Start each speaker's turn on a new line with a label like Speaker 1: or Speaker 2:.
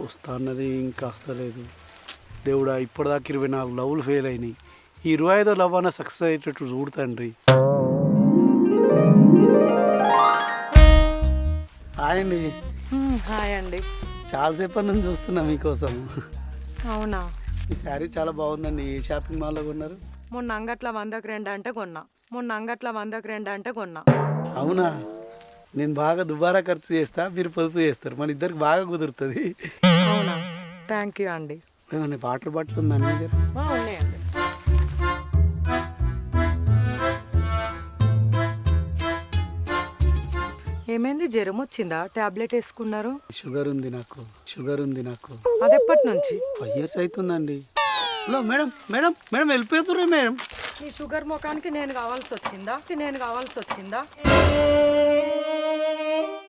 Speaker 1: వస్తా అన్నది ఇంకా వస్తలేదు. దేవుడా ఇప్పటిదాకా 24 లవ్లు ఫెయిల్ అయినాయి. ఈ 25వ లవ్ అన్న సక్సెస్ అయ్యేటట్టు చూడు తండ్రి. హాయ్ అండి.
Speaker 2: హాయ్ అండి.
Speaker 1: చాలాసేపటి నుంచి చూస్తున్నా మీకోసం.
Speaker 2: అవునా?
Speaker 1: ఈ శారీ చాలా బాగుందండి. ఏ షాపింగ్ మాల్లో కొన్నారు?
Speaker 2: మొన్న అంగట్ల 100కి 2 అంటే కొన్నా.
Speaker 1: అవునా? నేను బాగా దుబారా ఖర్చు చేస్తా, మీరు పొదుపు చేస్తారు, మన ఇద్దరికి బాగా కుదురుతుంది.
Speaker 2: అవునా? థ్యాంక్ యూ అండి.
Speaker 1: ఏమన్నా వాటర్ బాటిల్ ఉందా మీ దగ్గర?
Speaker 2: ఉన్నాయండి. ఏమైంది, జ్వరం వచ్చిందా? టాబ్లెట్ వేసుకున్నారు?
Speaker 1: షుగర్ ఉంది నాకు.
Speaker 2: అది ఎప్పటి నుంచి?
Speaker 1: 5 years అవుతుందండి. హలో మేడం, వెళ్ళిపోతుర్రే మేడం.
Speaker 2: ఈ షుగర్ ముఖానికి నేను కావాల్సి వచ్చిందా?